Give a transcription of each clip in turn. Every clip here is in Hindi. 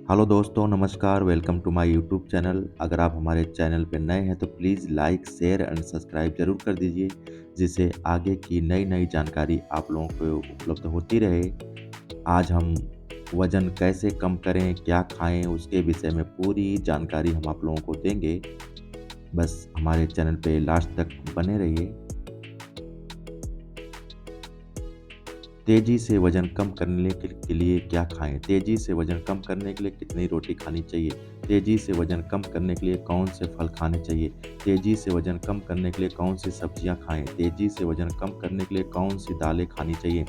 हेलो दोस्तों, नमस्कार। Welcome to my YouTube channel. अगर आप हमारे चैनल पे नए हैं तो please like, share and subscribe ज़रूर कर दीजिए, जिससे आगे की नई नई जानकारी आप लोगों को उपलब्ध होती रहे। आज हम वज़न कैसे कम करें, क्या खाएं, उसके विषय में पूरी जानकारी हम आप लोगों को देंगे। बस हमारे चैनल पे लास्ट तक बने रहिए। तेज़ी से वज़न कम करने के लिए क्या खाएँ? तेज़ी से वज़न कम करने के लिए कितनी रोटी खानी चाहिए? तेज़ी से वज़न कम करने के लिए कौन से फल खाने चाहिए? तेज़ी से वज़न कम करने के लिए कौन-सी सब्जियाँ खाएँ? तेज़ी से वज़न कम करने के लिए कौन-सी दालें खानी चाहिए?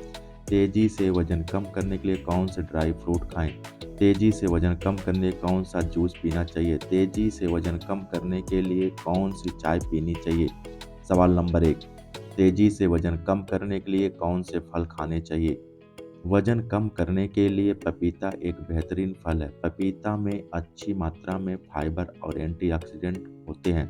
तेज़ी से वज़न कम करने के लिए कौन से ड्राई फ्रूट खाएँ? तेज़ी से वज़न कम करने कौन-सा जूस पीना चाहिए? तेज़ी से वज़न कम करने के लिए कौन-सी चाय पीनी चाहिए? सवाल नंबर 1, तेज़ी से वज़न कम करने के लिए कौन से फल खाने चाहिए? वज़न कम करने के लिए पपीता एक बेहतरीन फल है। पपीता में अच्छी मात्रा में फाइबर और एंटीऑक्सीडेंट होते हैं,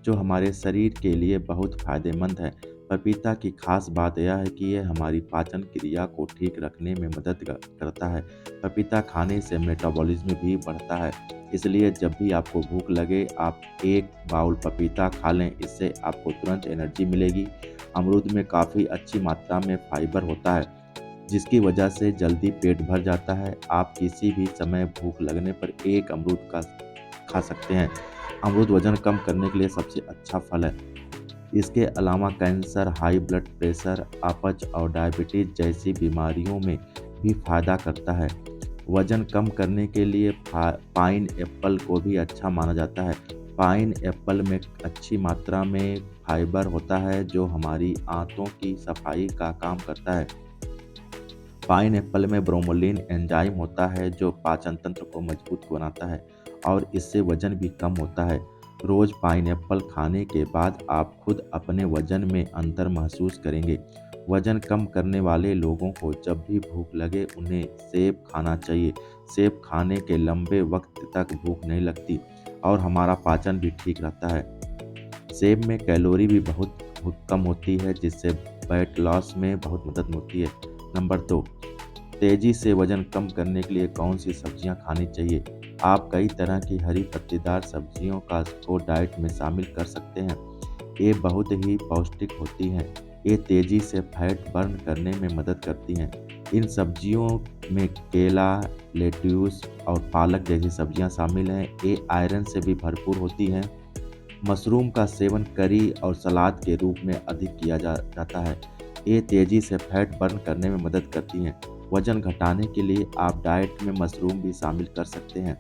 जो हमारे शरीर के लिए बहुत फ़ायदेमंद है। पपीता की खास बात यह है कि यह हमारी पाचन क्रिया को ठीक रखने में मदद करता है। पपीता खाने से मेटाबॉलिज्म भी बढ़ता है, इसलिए जब भी आपको भूख लगे, आप 1 बाउल पपीता खा लें, इससे आपको तुरंत एनर्जी मिलेगी। अमरूद में काफ़ी अच्छी मात्रा में फाइबर होता है, जिसकी वजह से जल्दी पेट भर जाता है। आप किसी भी समय भूख लगने पर 1 अमरूद का खा सकते हैं। अमरूद वज़न कम करने के लिए सबसे अच्छा फल है। इसके अलावा कैंसर, हाई ब्लड प्रेशर, अपच और डायबिटीज़ जैसी बीमारियों में भी फ़ायदा करता है। वज़न कम करने के लिए पाइन एप्पल को भी अच्छा माना जाता है। पाइन एप्पल में अच्छी मात्रा में फाइबर होता है, जो हमारी आंतों की सफाई का काम करता है। पाइन एप्पल में ब्रोमोलिन एंजाइम होता है, जो पाचन तंत्र को मजबूत बनाता है और इससे वजन भी कम होता है। रोज पाइनएप्पल खाने के बाद आप खुद अपने वजन में अंतर महसूस करेंगे। वजन कम करने वाले लोगों को जब भी भूख लगे, उन्हें सेब खाना चाहिए। सेब खाने के लंबे वक्त तक भूख नहीं लगती और हमारा पाचन भी ठीक रहता है। सेब में कैलोरी भी बहुत कम होती है, जिससे वेट लॉस में बहुत मदद होती है। नंबर 2, तेज़ी से वज़न कम करने के लिए कौन-सी सब्जियां खानी चाहिए? आप कई तरह की हरी पत्तेदार सब्जियों को डाइट में शामिल कर सकते हैं। ये बहुत ही पौष्टिक होती हैं। ये तेज़ी से फैट बर्न करने में मदद करती हैं। इन सब्जियों में केला, लेट्यूस और पालक जैसी सब्जियां शामिल हैं। ये आयरन से भी भरपूर होती हैं। मशरूम का सेवन करी और सलाद के रूप में अधिक किया जाता है। ये तेज़ी से फैट बर्न करने में मदद करती हैं। वज़न घटाने के लिए आप डाइट में मशरूम भी शामिल कर सकते हैं।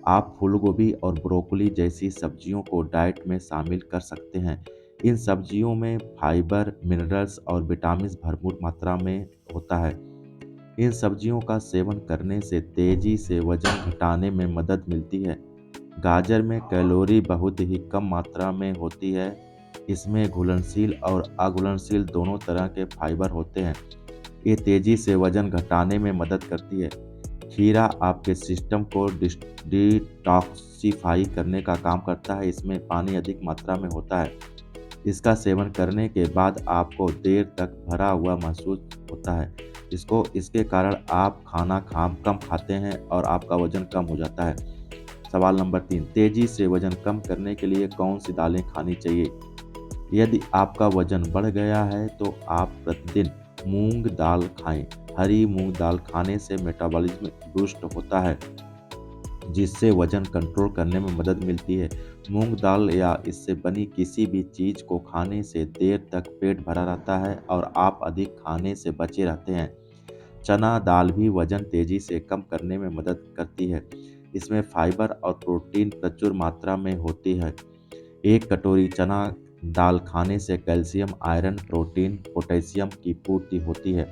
आप फूलगोभी और ब्रोकली जैसी सब्जियों को डाइट में शामिल कर सकते हैं। इन सब्जियों में फाइबर, मिनरल्स और विटामिन भरपूर मात्रा में होता है। इन सब्जियों का सेवन करने से तेज़ी से वज़न घटाने में मदद मिलती है। गाजर में कैलोरी बहुत ही कम मात्रा में होती है। इसमें घुलनशील और अघुलनशील दोनों तरह के फाइबर होते हैं। ये तेज़ी से वज़न घटाने में मदद करती है। खीरा आपके सिस्टम को डिटॉक्सिफ़ाई करने का काम करता है। इसमें पानी अधिक मात्रा में होता है। इसका सेवन करने के बाद आपको देर तक भरा हुआ महसूस होता है। इसके कारण आप खाना कम खाते हैं और आपका वज़न कम हो जाता है। सवाल नंबर 3, तेज़ी से वज़न कम करने के लिए कौन-सी दालें खानी चाहिए? यदि आपका वज़न बढ़ गया है तो आप प्रतिदिन मूंग दाल खाएँ। हरी मूंग दाल खाने से मेटाबॉलिज्म बूस्ट होता है, जिससे वज़न कंट्रोल करने में मदद मिलती है। मूंग दाल या इससे बनी किसी भी चीज़ को खाने से देर तक पेट भरा रहता है और आप अधिक खाने से बचे रहते हैं। चना दाल भी वज़न तेज़ी से कम करने में मदद करती है। इसमें फाइबर और प्रोटीन प्रचुर मात्रा में होती है। 1 कटोरी चना दाल खाने से कैल्शियम, आयरन, प्रोटीन, पोटेशियम की पूर्ति होती है।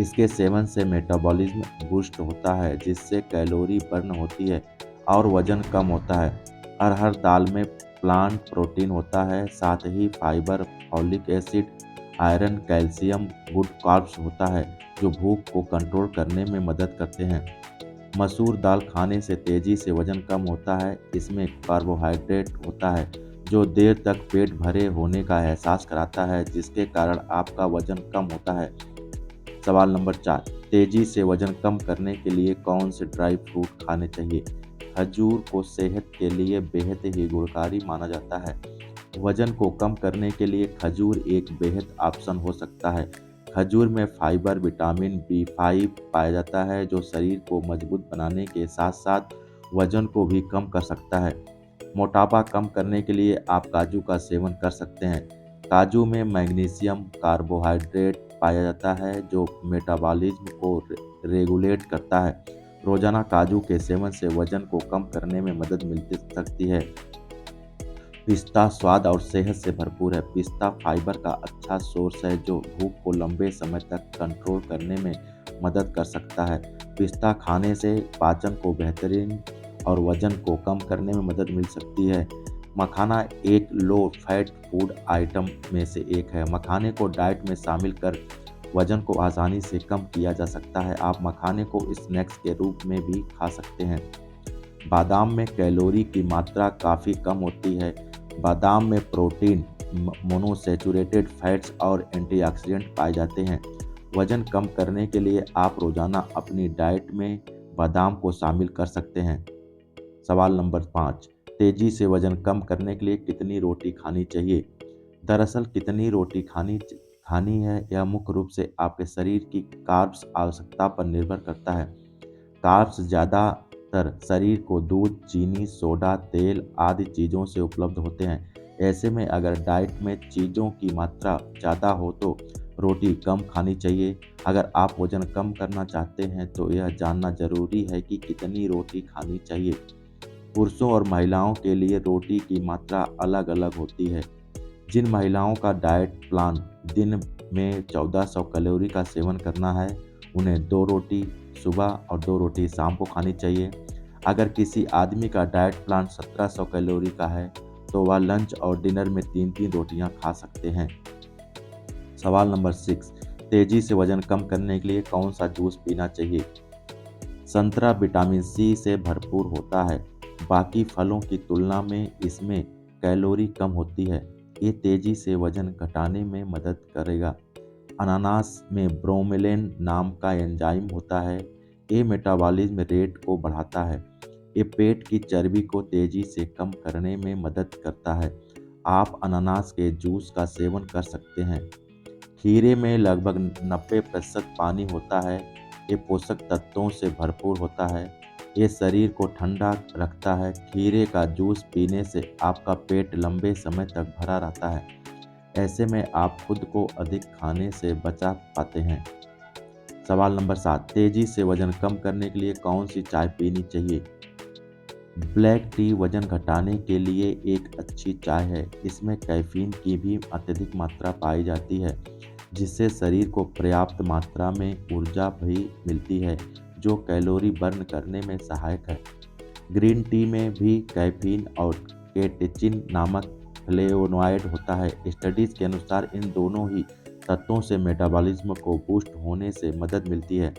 इसके सेवन से मेटाबॉलिज्म बूस्ट होता है, जिससे कैलोरी बर्न होती है और वज़न कम होता है। अरहर दाल में प्लांट प्रोटीन होता है, साथ ही fibre, folic acid, iron, calcium, good carbs होता है, जो भूख को कंट्रोल करने में मदद करते हैं। मसूर दाल खाने से तेज़ी से वज़न कम होता है। इसमें कार्बोहाइड्रेट होता है, जो देर तक पेट भरे होने का एहसास कराता है, जिसके कारण आपका वज़न कम होता है। सवाल नंबर 4, तेजी से वजन कम करने के लिए कौन से ड्राई फ्रूट खाने चाहिए? खजूर को सेहत के लिए बेहद ही गुणकारी माना जाता है। वजन को कम करने के लिए खजूर एक बेहद ऑप्शन हो सकता है। खजूर में फाइबर, विटामिन बी5 पाया जाता है जो शरीर को मजबूत बनाने के साथ साथ वजन को भी कम कर सकता है। मोटापा कम करने के लिए आप काजू का सेवन कर सकते हैं। काजू में मैग्नीशियम कार्बोहाइड्रेट पाया जाता है जो मेटाबॉलिज्म को रेगुलेट करता है। रोजाना काजू के सेवन से वजन को कम करने में मदद मिल सकती है। पिस्ता स्वाद और सेहत से भरपूर है। पिस्ता फाइबर का अच्छा सोर्स है जो भूख को लंबे समय तक कंट्रोल करने में मदद कर सकता है। पिस्ता खाने से पाचन को बेहतरीन और वजन को कम करने में मदद मिल सकती है। मखाना एक लो फैट फूड आइटम में से एक है। मखाने को डाइट में शामिल कर वजन को आसानी से कम किया जा सकता है। आप मखाने को स्नैक्स के रूप में भी खा सकते हैं। बादाम में कैलोरी की मात्रा काफ़ी कम होती है। बादाम में प्रोटीन, मोनोसैचुरेटेड फैट्स और एंटीऑक्सीडेंट पाए जाते हैं। वजन कम करने के लिए आप रोजाना अपनी डाइट में बादाम को शामिल कर सकते हैं। सवाल नंबर 5, तेजी से वजन कम करने के लिए कितनी रोटी खानी चाहिए? दरअसल कितनी रोटी खानी है यह मुख्य रूप से आपके शरीर की कार्ब्स आवश्यकता पर निर्भर करता है। कार्ब्स ज़्यादातर शरीर को दूध, चीनी, सोडा, तेल आदि चीज़ों से उपलब्ध होते हैं। ऐसे में अगर डाइट में चीज़ों की मात्रा ज़्यादा हो तो रोटी कम खानी चाहिए। अगर आप वजन कम करना चाहते हैं तो यह जानना जरूरी है कि कितनी रोटी खानी चाहिए। पुरुषों और महिलाओं के लिए रोटी की मात्रा अलग अलग होती है। जिन महिलाओं का डाइट प्लान दिन में 1400 कैलोरी का सेवन करना है उन्हें 2 रोटी सुबह और 2 रोटी शाम को खानी चाहिए। अगर किसी आदमी का डाइट प्लान 1700 कैलोरी का है तो वह लंच और डिनर में 3-3 रोटियां खा सकते हैं। सवाल नंबर 6, तेजी से वजन कम करने के लिए कौन सा जूस पीना चाहिए? संतरा विटामिन सी से भरपूर होता है। बाकी फलों की तुलना में इसमें कैलोरी कम होती है। ये तेजी से वजन घटाने में मदद करेगा। अनानास में ब्रोमेलेन नाम का एंजाइम होता है। ये मेटाबॉलिज्म रेट को बढ़ाता है। ये पेट की चर्बी को तेजी से कम करने में मदद करता है। आप अनानास के जूस का सेवन कर सकते हैं। खीरे में लगभग 90% पानी होता है। ये पोषक तत्वों से भरपूर होता है। ये शरीर को ठंडा रखता है। खीरे का जूस पीने से आपका पेट लंबे समय तक भरा रहता है। ऐसे में आप खुद को अधिक खाने से बचा पाते हैं। सवाल नंबर 7, तेजी से वजन कम करने के लिए कौन सी चाय पीनी चाहिए? ब्लैक टी वजन घटाने के लिए एक अच्छी चाय है। इसमें कैफीन की भी अत्यधिक मात्रा पाई जाती है जिससे शरीर को पर्याप्त मात्रा में ऊर्जा भी मिलती है जो कैलोरी बर्न करने में सहायक है। ग्रीन टी में भी कैफीन और केटेचिन नामक फ्लेवोनॉइड होता है। स्टडीज के अनुसार इन दोनों ही तत्वों से मेटाबॉलिज्म को बूस्ट होने से मदद मिलती है।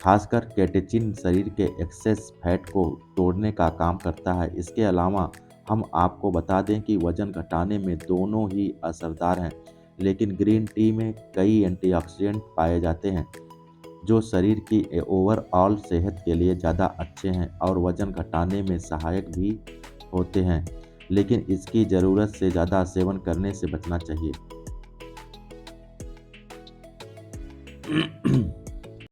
खासकर केटेचिन शरीर के एक्सेस फैट को तोड़ने का काम करता है। इसके अलावा हम आपको बता दें कि वजन घटाने में दोनों ही असरदार हैं, लेकिन ग्रीन टी में कई एंटीऑक्सीडेंट पाए जाते हैं जो शरीर की ओवरऑल सेहत के लिए ज़्यादा अच्छे हैं और वजन घटाने में सहायक भी होते हैं, लेकिन इसकी ज़रूरत से ज़्यादा सेवन करने से बचना चाहिए।